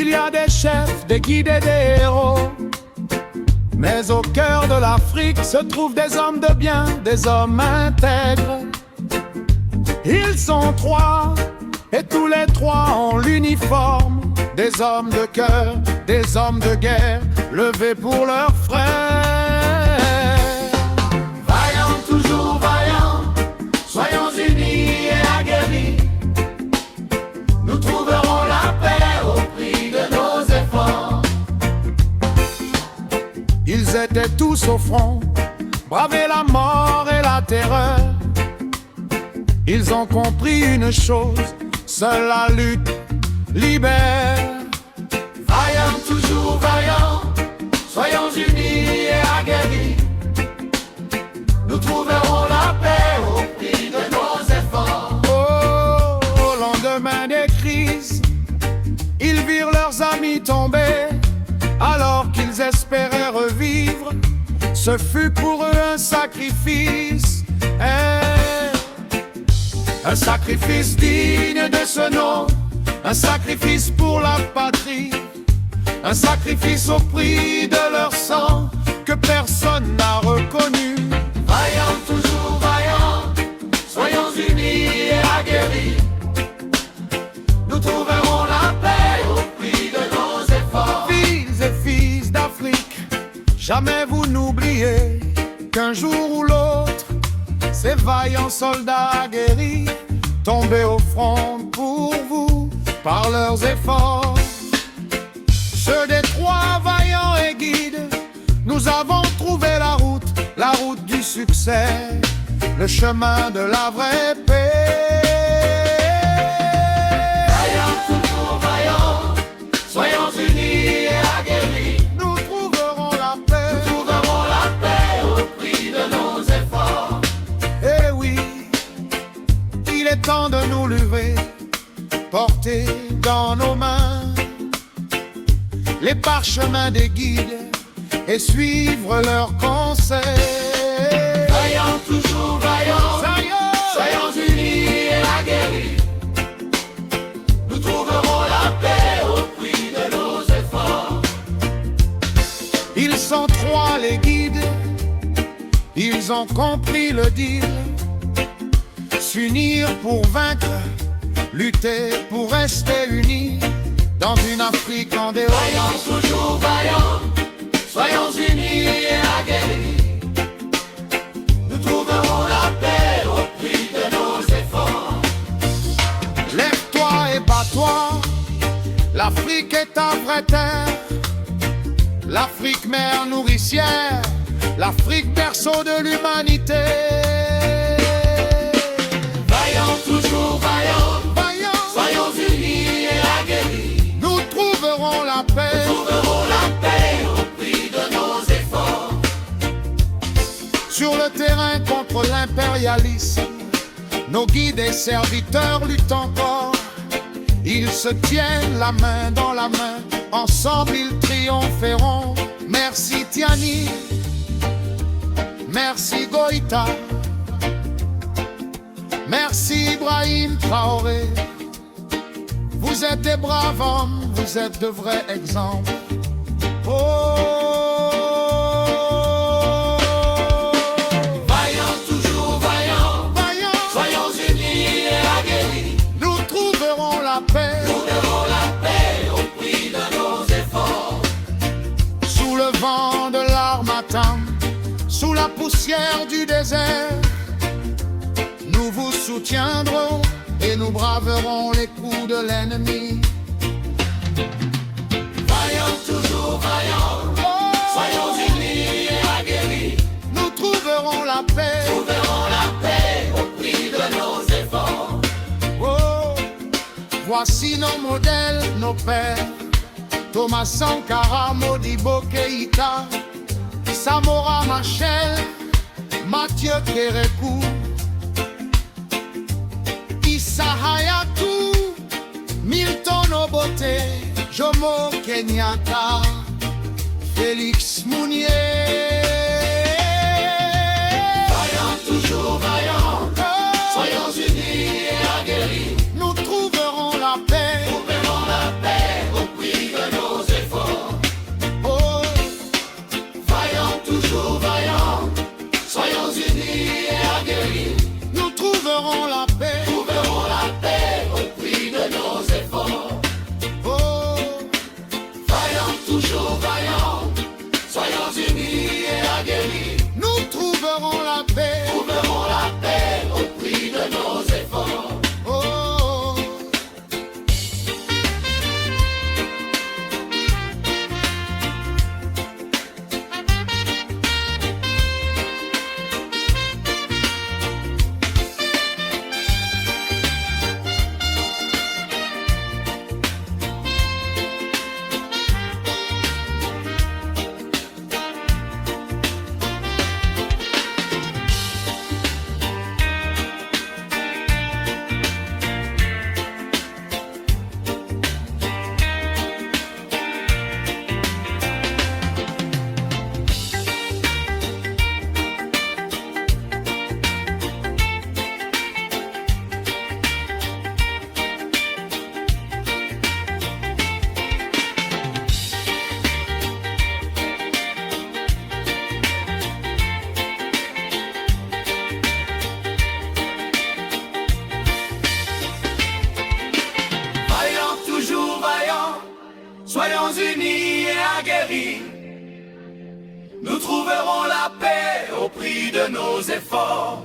Il y a des chefs, des guides et des héros, mais au cœur de l'Afrique se trouvent des hommes de bien, des hommes intègres. Ils sont trois, et tous les trois ont l'uniforme. Des hommes de cœur, des hommes de guerre, levés pour leurs frères. Vaillants, toujours vaillants, soyons unis et aguerris. Nous trouverons la paix au prix de nos efforts. Ils étaient tous au front, bravé la mort et la terreur. Ils ont compris une chose, seule la lutte libère. Vaillants, toujours vaillants, soyons unis et aguerris. Nous trouverons la paix au prix de nos efforts. Oh, au lendemain des crises, ils virent leurs amis tomber. Alors qu'ils espéraient revivre, ce fut pour eux un sacrifice. Un sacrifice digne de ce nom, un sacrifice pour la patrie, un sacrifice au prix de leur sang que personne n'a reconnu. Vaillants, toujours vaillants, soyons unis et aguerris. Nous trouverons la paix au prix de nos efforts. Fils et filles d'Afrique, jamais vous n'oubliez qu'un jour ou l'autre, ces vaillants soldats aguerris tombés au front pour vous par leurs efforts. Ceux des trois vaillants et guides, nous avons trouvé la route du succès, le chemin de la vraie paix. Vaillants, toujours vaillants, soyons unis et aguerris. Nous trouverons la paix, nous trouverons la paix au prix de nos efforts. Eh oui, il est temps de nous lever, porter dans nos mains les parchemins des guides et suivre leurs conseils. Vaillants, toujours vaillants, soyons unis et aguerris. Nous trouverons la paix au prix de nos efforts. Ils sont trois les guides, ils ont compris le deal. S'unir pour vaincre, lutter pour rester unis dans une Afrique en dehors. Vaillants, toujours vaillants, soyons unis et aguerris. Nous trouverons la paix au prix de nos efforts. Lève-toi et bats-toi, l'Afrique est ta vraie terre. L'Afrique mère nourricière, l'Afrique berceau de l'humanité. Vaillants, toujours vaillants, soyons unis et aguerris. Nous trouverons la paix, au prix de nos efforts. Sur le terrain contre l'impérialisme, nos guides et serviteurs luttent encore. Ils se tiennent la main dans la main, ensemble ils triompheront. Merci Tiani, merci Goïta, merci Ibrahim Traoré. Vous êtes des braves hommes, vous êtes de vrais exemples. Oh, vaillants, toujours vaillants, soyons unis et aguerris. Nous trouverons la paix, au prix de nos efforts. Sous le vent de l'harmattan, sous la poussière du désert, nous vous soutiendrons et nous braverons les coups de l'ennemi. Vaillants, toujours vaillants, soyons unis et aguerris. Nous trouverons la paix, au prix de nos efforts. Oh, voici nos modèles, nos pères, Thomas Sankara, Modibo Keïta, Samora Machel, Mathieu Kérékou, Issa Hayatou, Milton Obote, Jomo Kenyatta, Félix Mounier. Vaillants, toujours vaillants, soyons unis et aguerris. Nous trouverons la paix, au prix trouverons la paix. Trouverons la paix au prix de nos efforts. Oh, oh, oh. Soyons unis et aguerris, nous trouverons la paix au prix de nos efforts.